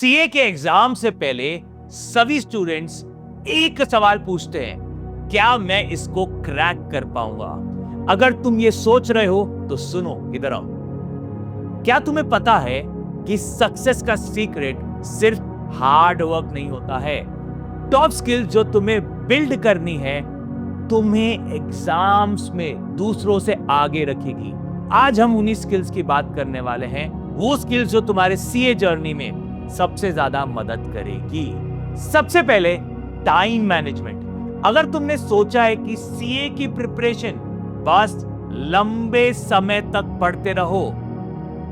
CA के exam से पहले सभी स्टूडेंट्स एक सवाल पूछते हैं, क्या मैं इसको क्रैक कर पाऊंगा? अगर तुम ये सोच रहे हो तो सुनो, इधर आओ। क्या तुम्हें पता है कि सक्सेस का सीक्रेट सिर्फ हार्ड वर्क नहीं होता है? टॉप स्किल जो तुम्हें बिल्ड करनी है तुम्हें एग्जाम्स में दूसरों से आगे रखेगी। आज हम उन्हीं स्किल्स की बात करने वाले हैं, वो स्किल्स जो तुम्हारे सीए जर्नी में सबसे ज्यादा मदद करेगी। सबसे पहले टाइम मैनेजमेंट। अगर तुमने सोचा है कि सीए की प्रिपरेशन बस लंबे समय तक पढ़ते रहो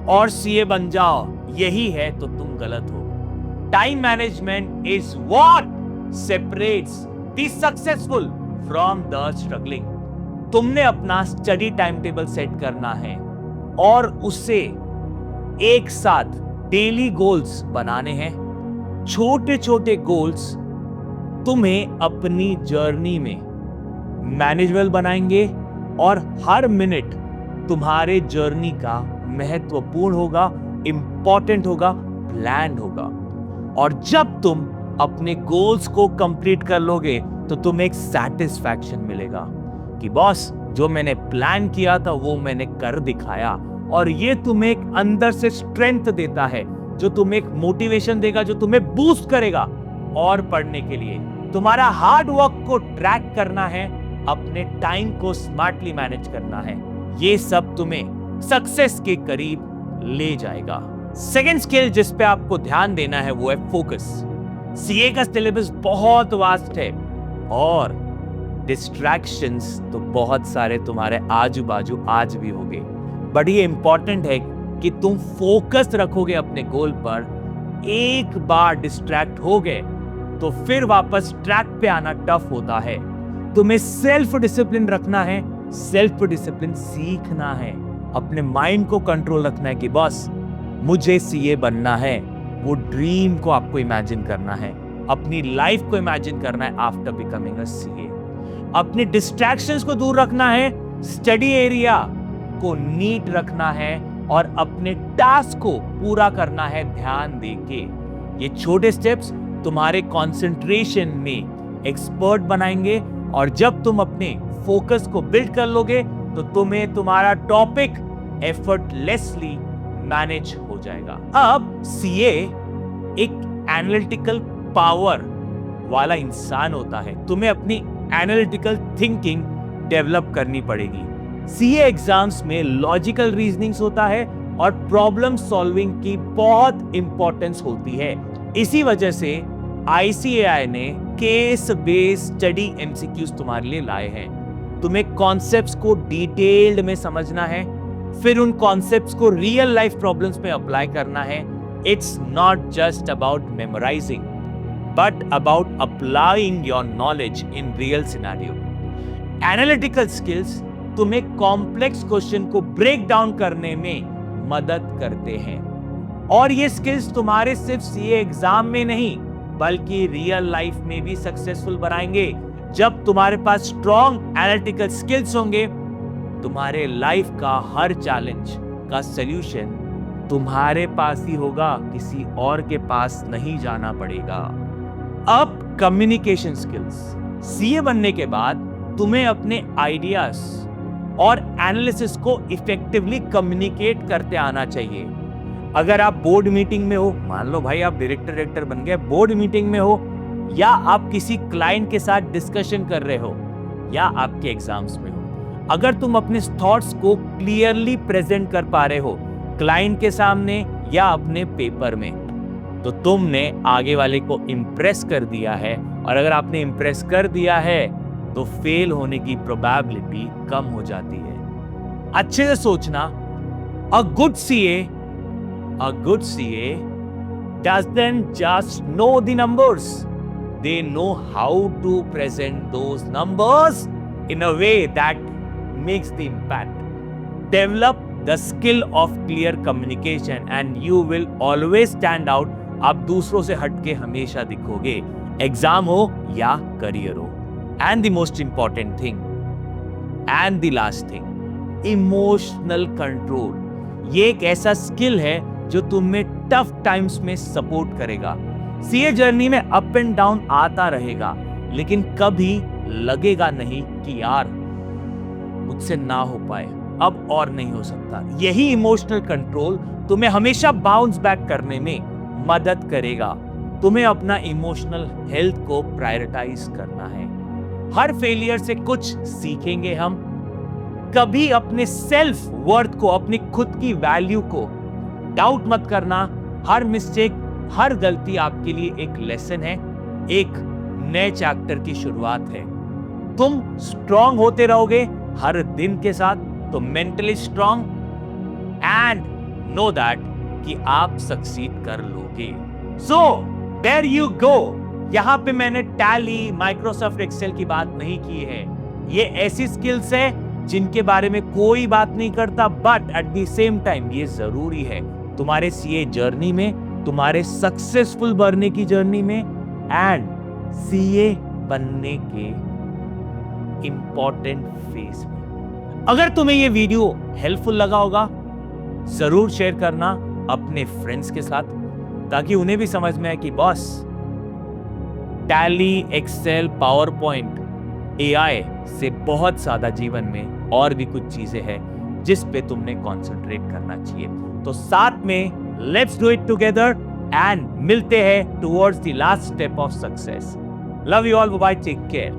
और सीए बन जाओ, यही है तो तुम गलत हो। Time management is what separates the successful from the struggling. तुमने अपना स्टडी टाइम टेबल सेट करना है और उससे एक साथ डेली गोल्स बनाने हैं। छोटे छोटे गोल्स तुम्हें अपनी जर्नी में मैनेजेबल बनाएंगे और हर मिनट तुम्हारे जर्नी का महत्वपूर्ण होगा, इंपॉर्टेंट होगा, प्लान होगा। और जब तुम अपने गोल्स को कंप्लीट कर लोगे तो तुम्हें एक सैटिस्फैक्शन मिलेगा कि बॉस, जो मैंने प्लान किया था वो मैंने कर दिखाया। और ये तुम्हें एक अंदर से स्ट्रेंथ देता है, जो तुम्हें एक मोटिवेशन देगा, जो तुम्हें बूस्ट करेगा और पढ़ने के लिए। तुम्हारा हार्ड वर्क को ट्रैक करना है, अपने टाइम को स्मार्टली मैनेज करना है। ये सब तुम्हें सक्सेस के करीब ले जाएगा। सेकेंड स्किल जिस पे आपको ध्यान देना है वो है फोकस। सीए का सिलेबस बहुत वास्ट है और डिस्ट्रैक्शंस तो बहुत सारे तुम्हारे आजू बाजू आज भी होंगे, बट ये इंपॉर्टेंट है कि तुम फोकस रखोगे अपने गोल पर। एक बार डिस्ट्रैक्ट हो गए तो फिर वापस ट्रैक पे आना टफ होता है। तुम्हें सेल्फ डिसिप्लिन रखना है, सेल्फ डिसिप्लिन सीखना है, अपने माइंड को कंट्रोल रखना है कि बॉस मुझे सीए बनना है। वो ड्रीम को आपको इमेजिन करना है, अपनी लाइफ को इमेजिन करना है आफ्टर बिकमिंग अ सीए। अपने डिस्ट्रैक्शंस को दूर रखना है, स्टडी एरिया को नीट रखना है और अपने टास्क को पूरा करना है ध्यान देके। ये छोटे स्टेप्स तुम्हारे कंसंट्रेशन में एक्सपर्ट बनाएंगे और जब तुम अपने फोकस को बिल्ड कर लोगे तो तुम्हें तुम्हारा टॉपिक एफर्टलेसली मैनेज हो जाएगा। अब सीए एक एनालिटिकल पावर वाला इंसान होता है, तुम्हें अपनी एनालिटिकल थिंकिंग डेवलप करनी पड़ेगी। सीए एग्जाम्स में लॉजिकल रीजनिंग्स होता है और प्रॉब्लम सॉल्विंग की बहुत इंपॉर्टेंस होती है। इसी वजह से आईसीएआई ने केस बेस्ड स्टडी एमसीक्यूज तुम्हारे लिए लाए हैं। तुम्हें कॉन्सेप्ट्स को डिटेल्ड में समझना है, फिर उन कॉन्सेप्ट्स को रियल लाइफ प्रॉब्लम्स में अप्लाई करना है। It's not just about memorising but about applying your knowledge in real scenario. Analytical skills तुम्हें कॉम्प्लेक्स क्वेश्चन को ब्रेक डाउन करने में मदद करते हैं और ये स्किल्स तुम्हारे सिर्फ सीए एग्जाम में नहीं बल्कि रियल लाइफ में भी सक्सेसफुल बनाएंगे। जब तुम्हारे पास स्ट्रॉन्ग एनालिटिकल स्किल्स होंगे, तुम्हारे लाइफ का हर चैलेंज का सॉल्यूशन तुम्हारे पास ही होगा, किसी और के पास नहीं जाना पड़ेगा। अब कम्युनिकेशन स्किल्स। सीए बनने के बाद तुम्हें अपने आइडियाज और एनालिसिस को इफेक्टिवली कम्युनिकेट करते आना चाहिए। अगर आप बोर्ड मीटिंग में हो, मान लो भाई आप डायरेक्टर बन गए, बोर्ड मीटिंग में हो या आप किसी क्लाइंट के साथ डिस्कशन कर रहे हो या आपके एग्जाम्स में हो, अगर तुम अपने थॉट्स को क्लियरली प्रेजेंट कर पा रहे हो क्लाइंट के सामने या अपने पेपर में, तो तुमने आगे वाले को इंप्रेस कर दिया है। और अगर आपने इंप्रेस कर दिया है तो फेल होने की प्रोबेबिलिटी कम हो जाती है। अच्छे से सोचना, a good CA doesn't just know the numbers, they know how to present those numbers in a way that makes the impact. Develop the skill of clear communication and you will always stand out. आप दूसरों से हटके हमेशा दिखोगे, exam हो या career हो। And the most important thing and the last thing, emotional control. ये एक ऐसा स्किल है जो तुम्हें टफ टाइम्स में सपोर्ट करेगा। सीए जर्नी में अप एंड डाउन आता रहेगा, लेकिन कभी लगेगा नहीं कि यार मुझसे ना हो पाए, अब और नहीं हो सकता। यही इमोशनल कंट्रोल तुम्हें हमेशा बाउंस बैक करने में मदद करेगा। तुम्हें अपना इमोशनल हेल्थ को प्रायोरिटाइज करना है। हर फेलियर से कुछ सीखेंगे हम। कभी अपने सेल्फ वर्थ को, अपनी खुद की वैल्यू को डाउट मत करना। हर मिस्टेक, हर गलती आपके लिए एक लेसन है, एक नए चैप्टर की शुरुआत है। तुम स्ट्रांग होते रहोगे हर दिन के साथ, तो mentally strong and know that कि आप सक्सीड कर लोगे। So there you go. यहां पे मैंने टैली, माइक्रोसॉफ्ट एक्सेल की बात नहीं की है। ये ऐसी स्किल्स है जिनके बारे में कोई बात नहीं करता, but at the same time ये जरूरी है तुम्हारे सीए जर्नी में, तुम्हारे सक्सेसफुल बनने की जर्नी में एंड सीए बनने के इंपॉर्टेंट फेज में। अगर तुम्हें ये वीडियो हेल्पफुल लगा होगा, जरूर शेयर करना अपने फ्रेंड्स के साथ, ताकि उन्हें भी समझ में आए कि boss Tally, Excel, PowerPoint, AI से बहुत ज्यादा जीवन में और भी कुछ चीजें हैं जिस पे तुमने कंसंट्रेट करना चाहिए। तो साथ में let's do it together and मिलते हैं towards the last step of success. Love you all, bye, take care.